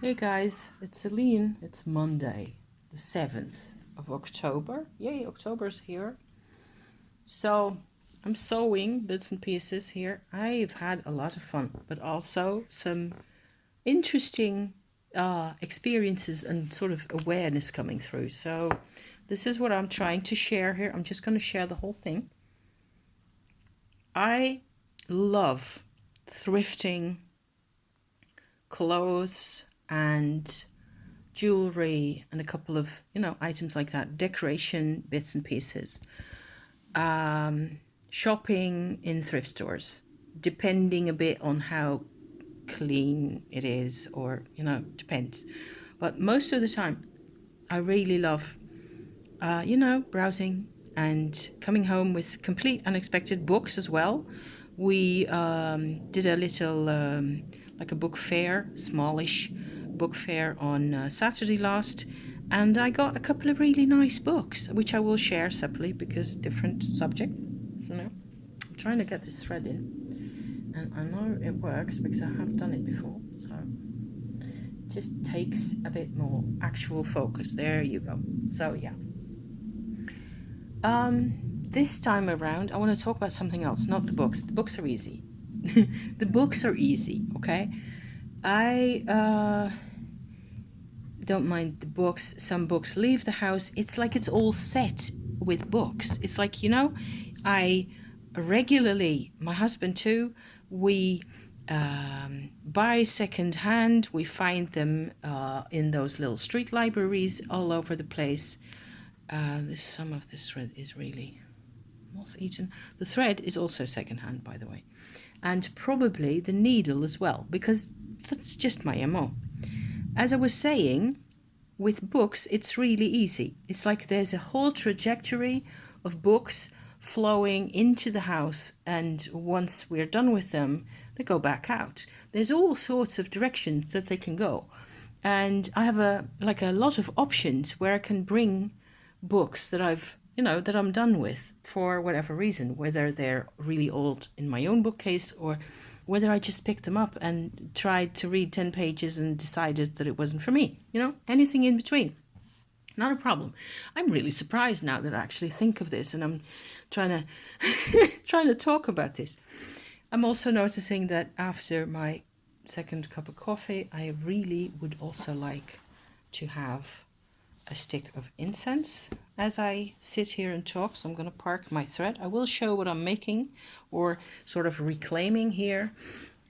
Hey guys, it's Celine. It's Monday, the 7th of October. Yay, October's here. So I'm sewing bits and pieces here. I've had a lot of fun, but also some interesting experiences and sort of awareness coming through. So this is what I'm trying to share here. I'm just going to share the whole thing. I love thrifting clothes and jewelry and a couple of items like that, decoration bits and pieces, shopping in thrift stores, depending a bit on how clean it is, or depends, but most of the time I really love browsing and coming home with complete unexpected books as well. We did a little like a book fair, smallish book fair on Saturday last, and I got a couple of really nice books, which I will share separately because different subject. So now I'm trying to get this thread in, and I know it works because I have done it before, so it just takes a bit more actual focus. There you go. So yeah. This time around, I want to talk about something else, not the books. The books are easy. The books are easy, okay? I don't mind the books. Some books leave the house. It's like it's all set with books. It's like, I regularly, my husband too, we buy second hand. We find them in those little street libraries all over the place. Some of this thread is really moth-eaten. The thread is also secondhand, by the way, and probably the needle as well, because that's just my MO. As I was saying, with books, it's really easy. It's like there's a whole trajectory of books flowing into the house, and once we're done with them, they go back out. There's all sorts of directions that they can go, and I have a lot of options where I can bring books that that I'm done with for whatever reason, whether they're really old in my own bookcase or whether I just picked them up and tried to read 10 pages and decided that it wasn't for me, anything in between. Not a problem. I'm really surprised now that I actually think of this, and I'm trying to talk about this. I'm also noticing that after my second cup of coffee, I really would also like to have a stick of incense as I sit here and talk. So I'm going to park my thread. I will show what I'm making, or sort of reclaiming here,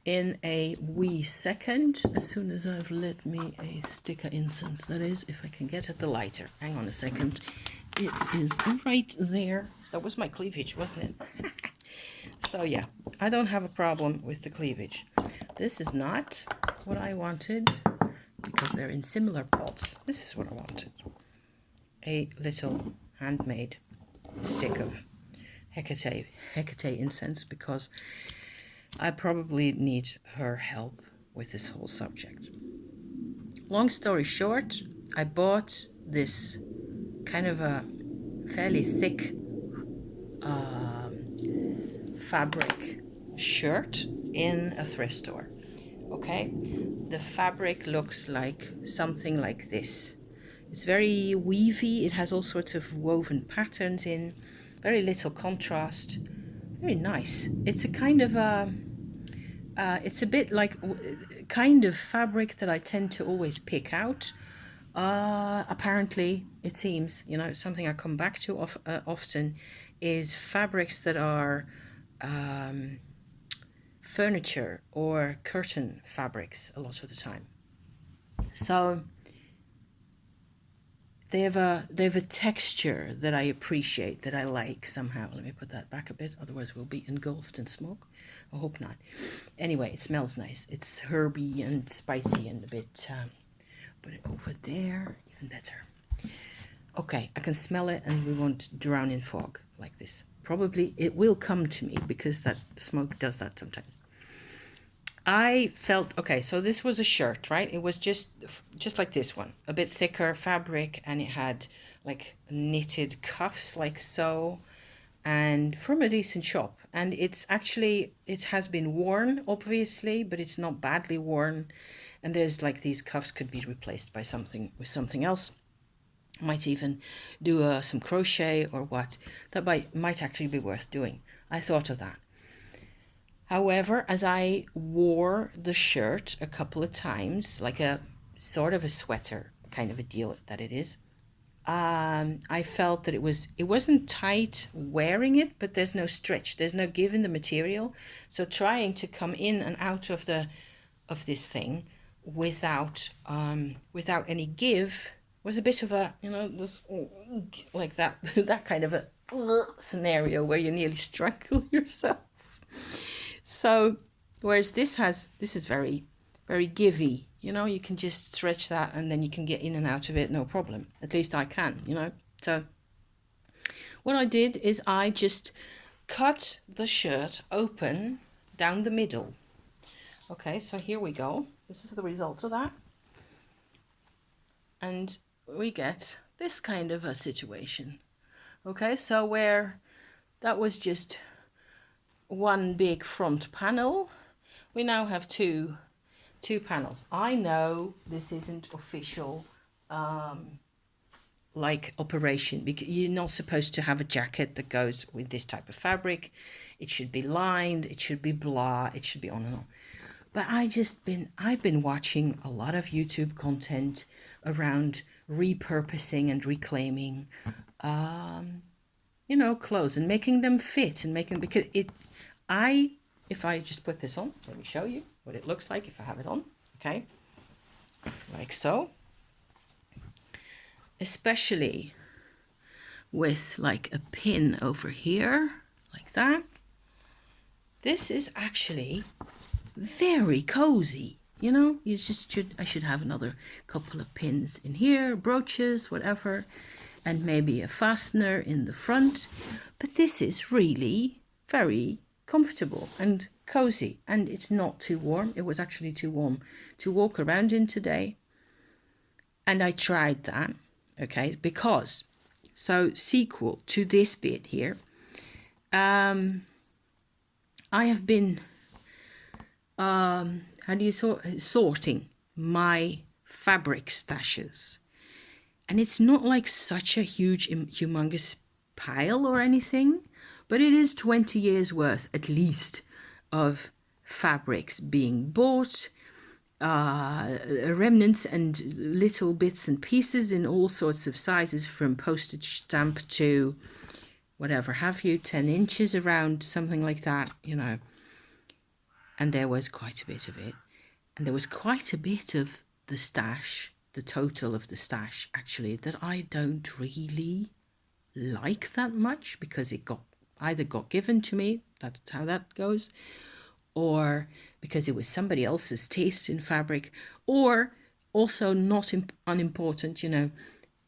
in a wee second, as soon as I've lit me a stick of incense. That is, if I can get at the lighter. Hang on a second. It is right there. That was my cleavage, wasn't it? So yeah, I don't have a problem with the cleavage. This is not what I wanted, because they're in similar pots. This is what I wanted. A little handmade stick of Hecate incense, because I probably need her help with this whole subject. Long story short, I bought this kind of a fairly thick fabric shirt in a thrift store. Okay, the fabric looks like something like this. It's very weavy. It has all sorts of woven patterns in, very little contrast. Very nice. It's a kind of it's a bit like kind of fabric that I tend to always pick out. Apparently, it seems, something I come back to often is fabrics that are furniture or curtain fabrics a lot of the time. So they have a texture that I appreciate, that I like somehow. Let me put that back a bit, otherwise we'll be engulfed in smoke. I hope not. Anyway, it smells nice. It's herby and spicy and a bit. Put it over there, even better. Okay, I can smell it, and we won't drown in fog like this. Probably it will come to me, because that smoke does that sometimes. I felt, okay, so this was a shirt, right? It was just like this one, a bit thicker fabric, and it had like knitted cuffs like so, and from a decent shop. And it's actually, it has been worn, obviously, but it's not badly worn. And there's like these cuffs could be replaced by something with something else. Might even do some crochet or what. That might actually be worth doing. I thought of that. However, as I wore the shirt a couple of times, like a sort of a sweater kind of a deal that it is, I felt that it wasn't tight wearing it, but there's no stretch, there's no give in the material. So trying to come in and out of this thing without any give was a bit of a, this, like that that kind of a scenario where you nearly strangle yourself. So whereas this is very, very givey, you can just stretch that and then you can get in and out of it, no problem. At least I can, So what I did is I just cut the shirt open down the middle. Okay, so here we go. This is the result of that. And we get this kind of a situation. Okay, so where that was just one big front panel, we now have two panels. I know this isn't official like operation, because you're not supposed to have a jacket that goes with this type of fabric. It should be lined, it should be blah, it should be on and on. But I've been watching a lot of YouTube content around repurposing and reclaiming clothes and making them fit and making, because if I just put this on, let me show you what it looks like if I have it on. Okay, like so. Especially with like a pin over here, like that. This is actually very cozy, I should have another couple of pins in here, brooches, whatever, and maybe a fastener in the front. But this is really very comfortable and cozy, and it's not too warm. It was actually too warm to walk around in today, and I tried that. Okay, because, so sequel to this bit here, I have been sorting my fabric stashes, and it's not like such a huge humongous pile or anything, but it is 20 years worth at least of fabrics being bought, remnants and little bits and pieces in all sorts of sizes, from postage stamp to whatever have you, 10 inches around, something like that, and there was quite a bit of it, and there was quite a bit of the stash, the total of the stash actually, that I don't really like that much, because it either got given to me, that's how that goes, or because it was somebody else's taste in fabric, or also not unimportant,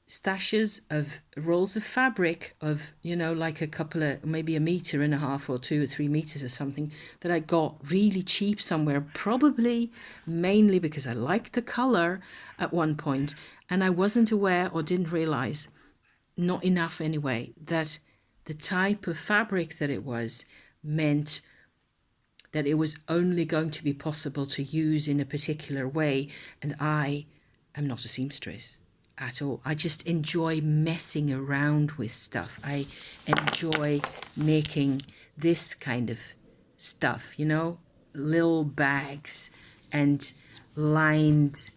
stashes of rolls of fabric of, like a couple of, maybe 1.5 meters or 2 or 3 meters or something, that I got really cheap somewhere, probably mainly because I liked the color at one point, and I wasn't aware or didn't realize, not enough anyway, that the type of fabric that it was meant that it was only going to be possible to use in a particular way. And I am not a seamstress at all. I just enjoy messing around with stuff. I enjoy making this kind of stuff, little bags and lined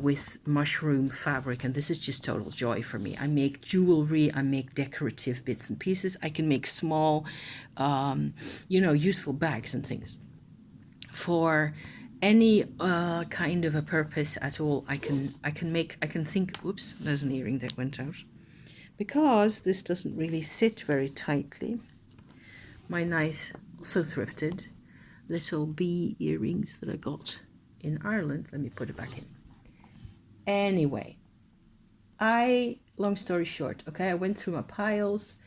with mushroom fabric, and this is just total joy for me. I make jewelry, I make decorative bits and pieces, I can make small useful bags and things for any kind of a purpose at all. I can think, oops, there's an earring that went out, because this doesn't really sit very tightly. My nice, also thrifted, little bee earrings that I got in Ireland. Let me put it back in. Anyway, long story short, okay, I went through my piles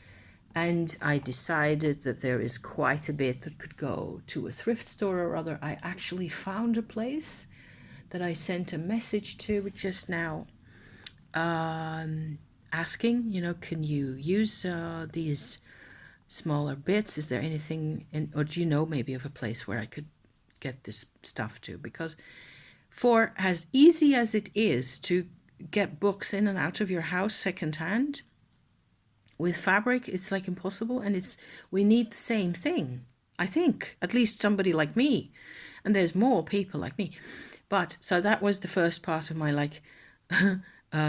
and I decided that there is quite a bit that could go to a thrift store or other. I actually found a place that I sent a message to just now, asking, can you use these smaller bits? Is there anything, or do you know maybe of a place where I could get this stuff to? Because For as easy as it is to get books in and out of your house secondhand, with fabric, it's like impossible. And we need the same thing. I think, at least somebody like me. And there's more people like me. But so that was the first part of my like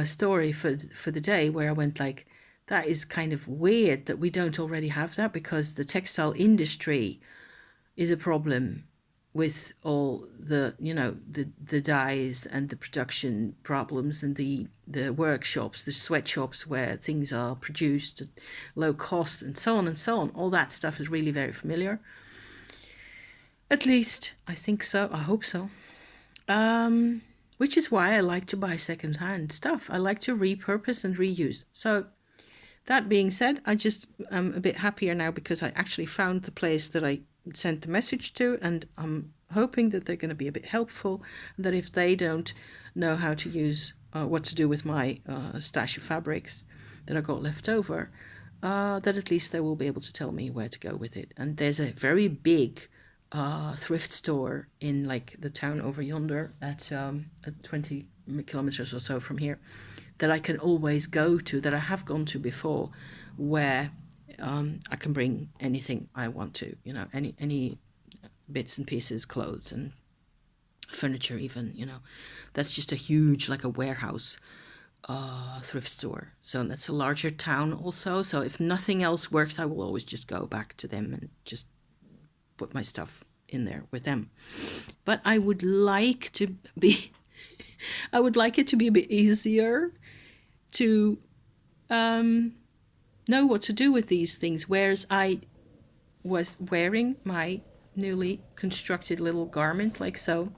story for the day, where I went like, that is kind of weird that we don't already have that, because the textile industry is a problem with all the, the dyes and the production problems and the workshops, the sweatshops where things are produced at low cost and so on and so on. All that stuff is really very familiar. At least I think so. I hope so. Which is why I like to buy secondhand stuff. I like to repurpose and reuse. So that being said, I'm a bit happier now because I actually found the place that I sent the message to, and I'm hoping that they're going to be a bit helpful, that if they don't know how to use what to do with my stash of fabrics that I got left over, that at least they will be able to tell me where to go with it. And there's a very big thrift store in like the town over yonder at 20 kilometers or so from here, that I can always go to, that I have gone to before, where I can bring anything I want to, any bits and pieces, clothes and furniture even, That's just a huge, like a warehouse thrift store. So that's a larger town also. So if nothing else works, I will always just go back to them and just put my stuff in there with them. But I would like to be I would like it to be a bit easier to know what to do with these things, whereas I was wearing my newly constructed little garment like so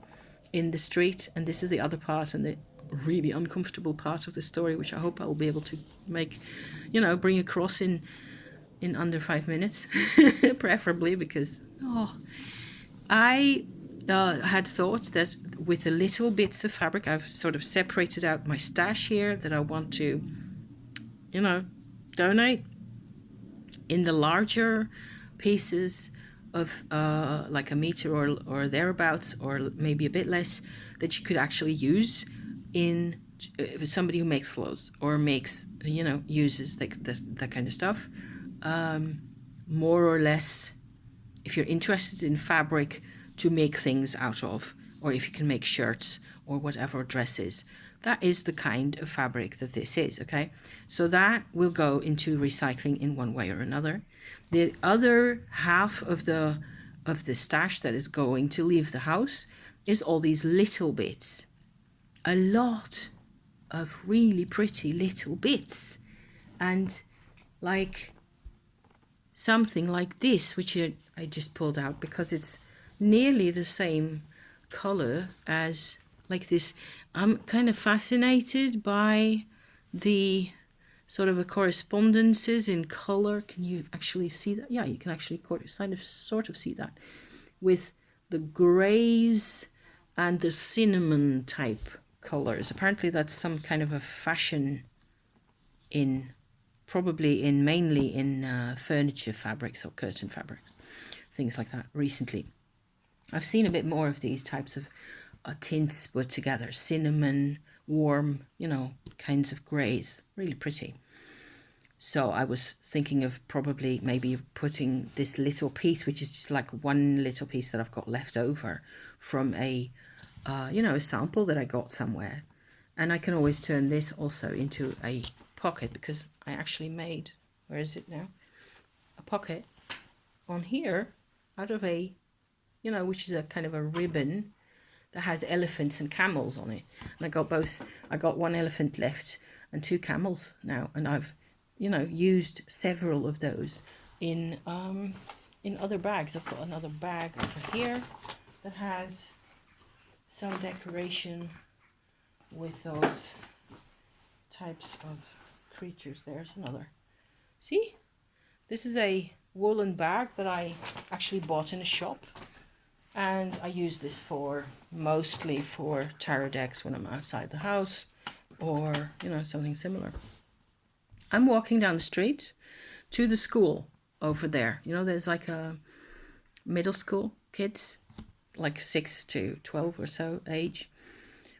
in the street. And this is the other part, and the really uncomfortable part of the story, which I hope I'll be able to make, bring across in under 5 minutes, preferably, because I had thought that with the little bits of fabric, I've sort of separated out my stash here that I want to, donate. In the larger pieces of like a meter or thereabouts, or maybe a bit less, that you could actually use in somebody who makes clothes or makes, uses that kind of stuff. More or less, if you're interested in fabric to make things out of, or if you can make shirts or whatever, dresses, that is the kind of fabric that this is, okay? So that will go into recycling in one way or another. The other half of the stash that is going to leave the house is all these little bits. A lot of really pretty little bits. And like something like this, which I just pulled out because it's nearly the same color as like this. I'm kind of fascinated by the sort of a correspondences in color. Can you actually see that? Yeah, you can actually sort of see that with the grays and the cinnamon type colors. Apparently that's some kind of a fashion mainly in furniture fabrics or curtain fabrics, things like that recently. I've seen a bit more of these types of tints put together, cinnamon, warm, kinds of grays, really pretty. So I was thinking of probably maybe putting this little piece, which is just like one little piece that I've got left over from a sample that I got somewhere. And I can always turn this also into a pocket, because I actually made, where is it now? A pocket on here out of a, which is a kind of a ribbon that has elephants and camels on it. And I got one elephant left and 2 camels now. And I've, used several of those in other bags. I've got another bag over here that has some decoration with those types of creatures. There's another. See? This is a woolen bag that I actually bought in a shop. And I use this mostly for tarot decks when I'm outside the house, or, something similar. I'm walking down the street to the school over there. There's like a middle school kids, like 6 to 12 or so age.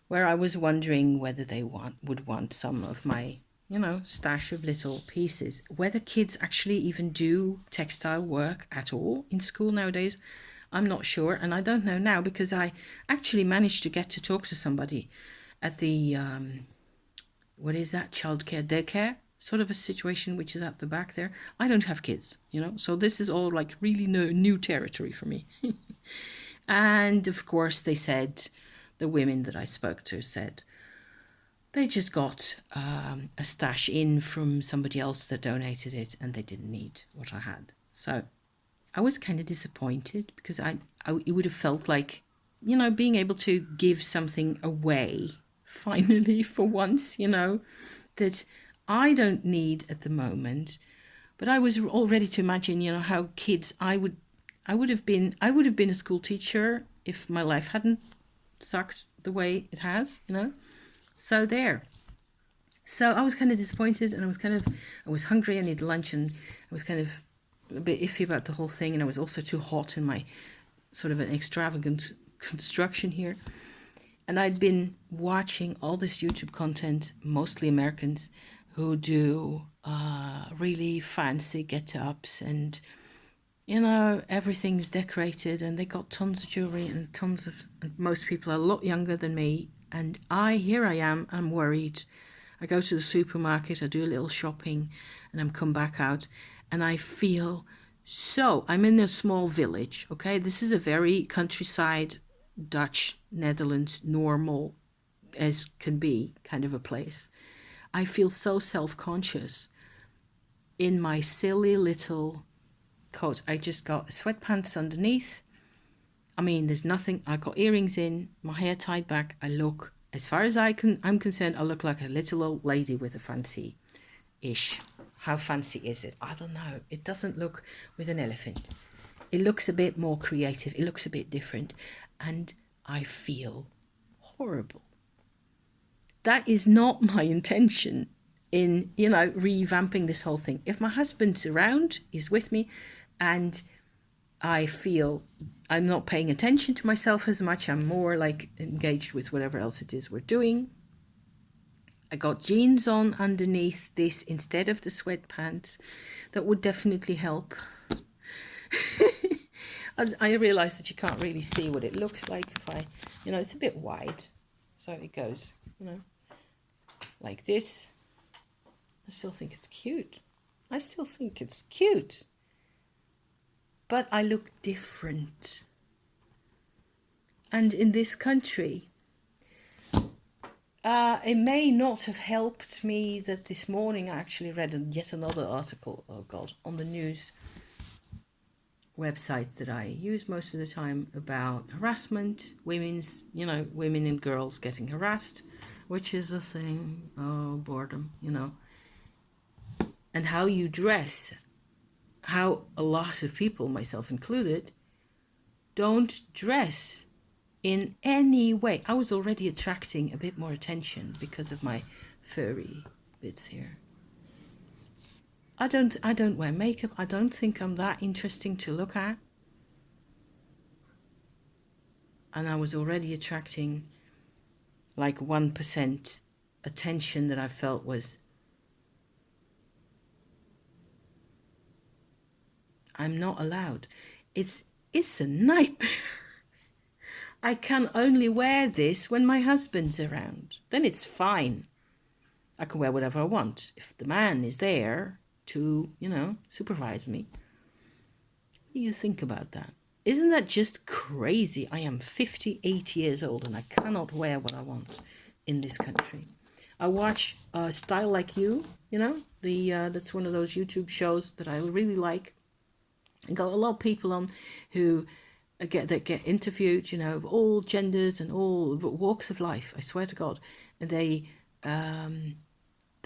where I was wondering whether they would want some of my, stash of little pieces. Whether kids actually even do textile work at all in school nowadays, I'm not sure. And I don't know now because I actually managed to get to talk to somebody at the, what is that, childcare, daycare sort of a situation, which is at the back there. I don't have kids, so this is all like really new territory for me. And of course, they said, the women that I spoke to said, they just got a stash in from somebody else that donated it and they didn't need what I had. So I was kind of disappointed because it would have felt like, being able to give something away finally for once, that I don't need at the moment. But I was all ready to imagine, how kids, I would have been a school teacher if my life hadn't sucked the way it has, So there. So I was kind of disappointed and I was hungry, I needed lunch, and I was kind of a bit iffy about the whole thing, and I was also too hot in my sort of an extravagant construction here. And I'd been watching all this YouTube content, mostly Americans, who do really fancy get-ups and, everything's decorated and they got tons of jewelry and most people are a lot younger than me. And here I am, I'm worried. I go to the supermarket, I do a little shopping, and I'm come back out, and I feel I'm in a small village, okay? This is a very countryside, Dutch, Netherlands, normal as can be kind of a place. I feel so self-conscious in my silly little coat. I just got sweatpants underneath. I mean, there's nothing. I got earrings in, my hair tied back. I look, as far as I'm concerned, I look like a little old lady with a fancy-ish. How fancy is it? I don't know. It doesn't look with an elephant. It looks a bit more creative. It looks a bit different. And I feel horrible. That is not my intention in, revamping this whole thing. If my husband's around, he's with me, and I feel I'm not paying attention to myself as much. I'm more like engaged with whatever else it is we're doing. I got jeans on underneath this instead of the sweatpants. That would definitely help. I realize that you can't really see what it looks like if I, it's a bit wide. So it goes, like this. I still think it's cute. But I look different. And in this country, it may not have helped me that this morning I actually read yet another article, on the news website that I use most of the time about harassment, women and girls getting harassed, which is a thing, boredom, and how you dress, how a lot of people, myself included, don't dress in any way. I was already attracting a bit more attention because of my furry bits here. I don't wear makeup. I don't think I'm that interesting to look at. And I was already attracting like 1% attention that I felt was, I'm not allowed. It's a nightmare. I can only wear this when my husband's around. Then it's fine. I can wear whatever I want. If the man is there to, supervise me. What do you think about that? Isn't that just crazy? I am 58 years old and I cannot wear what I want in this country. I watch Style Like You, that's one of those YouTube shows that I really like. And got a lot of people on who get interviewed, of all genders and all walks of life. I swear to God, and they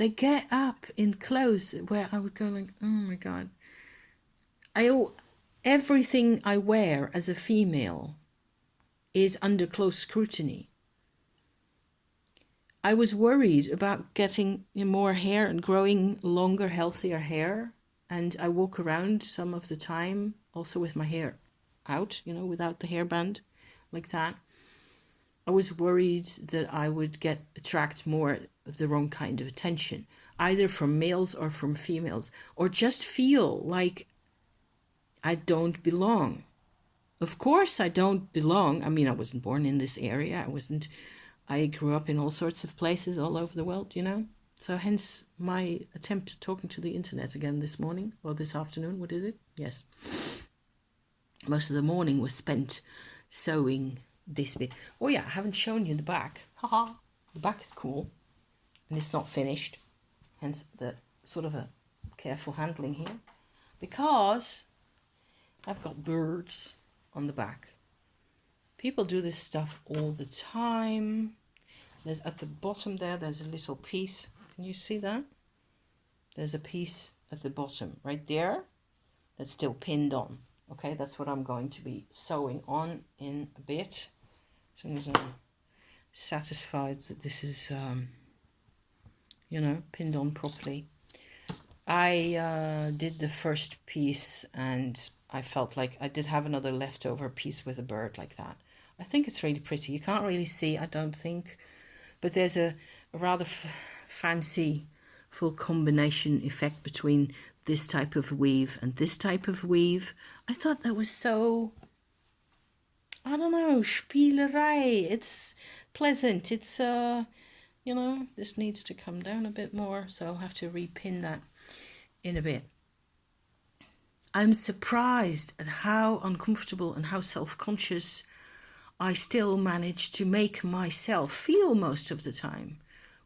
get up in clothes where I would go like, oh my God. Everything I wear as a female is under close scrutiny. I was worried about getting more hair and growing longer, healthier hair. And I walk around some of the time also with my hair out, without the hairband like that. I was worried that I would attract more of the wrong kind of attention, either from males or from females, or just feel like I don't belong. Of course, I don't belong. I mean, I wasn't born in this area. I grew up in all sorts of places all over the world, you know? So hence my attempt at talking to the internet again this morning or this afternoon. What is it? Yes. Most of the morning was spent sewing this bit. Oh yeah, I haven't shown you the back. Haha. The back is cool. And it's not finished. Hence the sort of a careful handling here. Because I've got birds on the back. People do this stuff all the time. There's at the bottom there's a little piece. Can you see that? There's a piece at the bottom right there that's still pinned on. Okay, that's what I'm going to be sewing on in a bit. As soon as I'm satisfied that this is, pinned on properly. I did the first piece and I felt like I did have another leftover piece with a bird like that. I think it's really pretty. You can't really see, I don't think, but there's a rather fancy full combination effect between this type of weave and this type of weave. I thought that was so, I don't know, spielerei. It's pleasant. It's, this needs to come down a bit more, so I'll have to repin that in a bit. I'm surprised at how uncomfortable and how self-conscious I still manage to make myself feel most of the time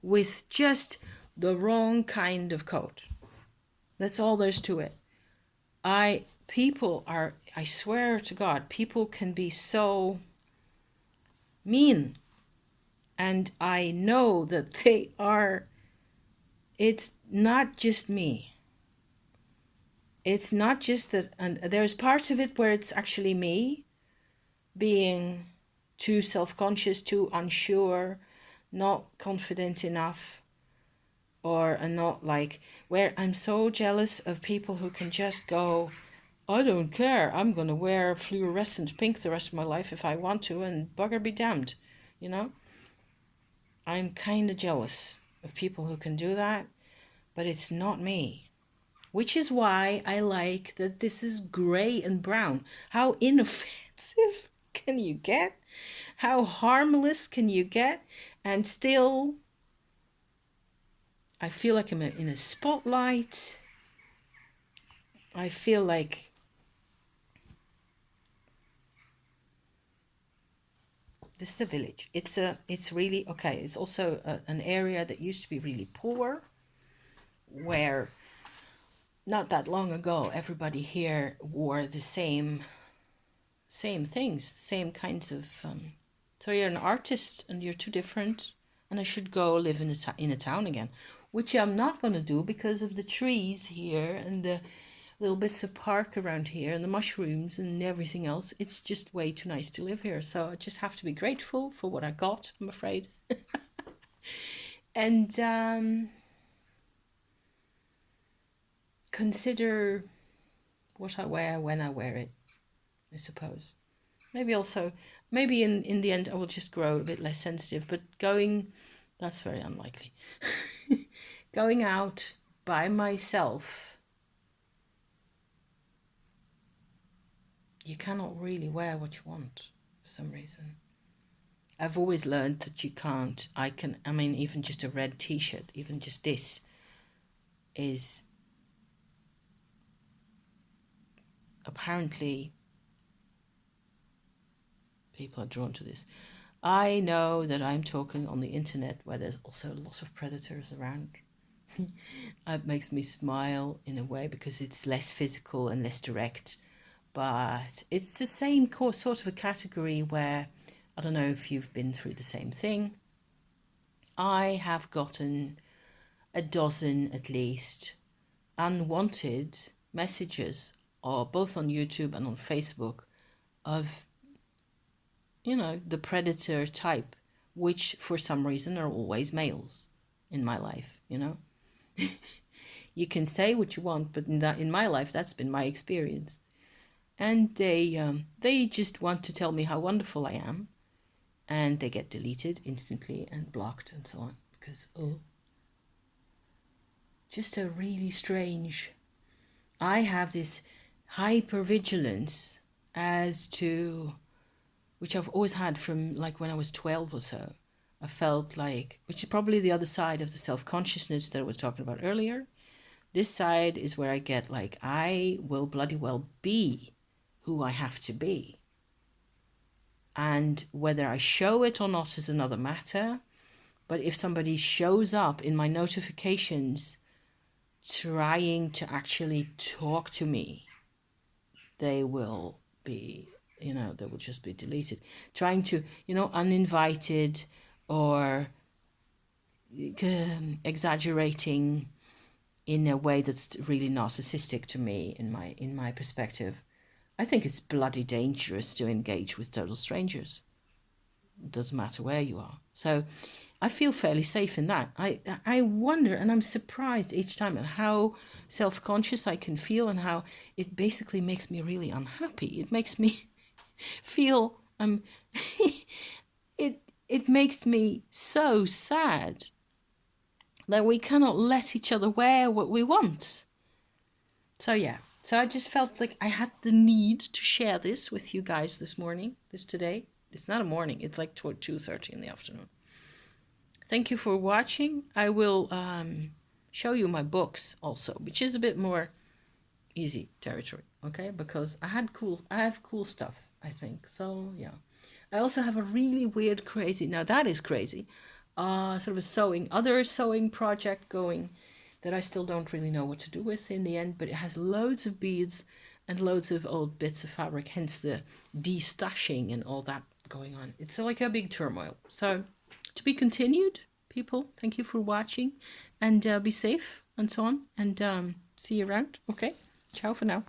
with just the wrong kind of coat. That's all there's to it. I swear to God, people can be so mean. And I know that they are, it's not just me. It's not just that, and there's parts of it where it's actually me being too self-conscious, too unsure, not confident enough, or not like, where I'm so jealous of people who can just go, I don't care, I'm going to wear fluorescent pink the rest of my life if I want to, and bugger be damned, you know? I'm kind of jealous of people who can do that, but it's not me. Which is why I like that this is gray and brown. How inoffensive can you get? How harmless can you get? And still, I feel like I'm in a spotlight. I feel like this is a village. It's really, okay, it's also an area that used to be really poor, where not that long ago, everybody here wore the same things, same kinds of. So you're an artist and you're too different, and I should go live in a town again, which I'm not going to do because of the trees here and the little bits of park around here and the mushrooms and everything else. It's just way too nice to live here. So I just have to be grateful for what I got, I'm afraid. And consider what I wear when I wear it, I suppose. Maybe in the end I will just grow a bit less sensitive, but that's very unlikely. Going out by myself, you cannot really wear what you want for some reason. I've always learned that you can't. Even just a red t-shirt, even just this is apparently people are drawn to this. I know that I'm talking on the internet where there's also a lot of predators around. It makes me smile in a way because it's less physical and less direct. But it's the same sort of a category where, I don't know if you've been through the same thing. I have gotten a dozen at least unwanted messages, or both on YouTube and on Facebook, of the predator type, which for some reason are always males in my life, You can say what you want, but in my life, that's been my experience. And they just want to tell me how wonderful I am. and they get deleted instantly and blocked and so on because, oh, just a really strange. I have this hypervigilance as to, which I've always had from like when I was 12 or so. I felt like, which is probably the other side of the self-consciousness that I was talking about earlier. This side is where I get like, I will bloody well be who I have to be. And whether I show it or not is another matter. But if somebody shows up in my notifications trying to actually talk to me, they will be, they will just be deleted. Trying to, uninvited or exaggerating in a way that's really narcissistic to me in my perspective. I think it's bloody dangerous to engage with total strangers. It doesn't matter where you are. So I feel fairly safe in that. I wonder, and I'm surprised each time at how self-conscious I can feel and how it basically makes me really unhappy. It makes me feel it makes me so sad that we cannot let each other wear what we want. So yeah, so I just felt like I had the need to share this with you guys today. It's not a morning, it's like 2:30 in the afternoon. Thank you for watching. I will show you my books also, which is a bit more easy territory, okay? Because I have cool stuff, I think. So yeah. I also have a really weird, crazy, now that is crazy, sort of a other sewing project going that I still don't really know what to do with in the end, but it has loads of beads and loads of old bits of fabric, hence the de-stashing and all that going on. It's like a big turmoil. So to be continued, people. Thank you for watching, and be safe and so on, and see you around. Okay, ciao for now.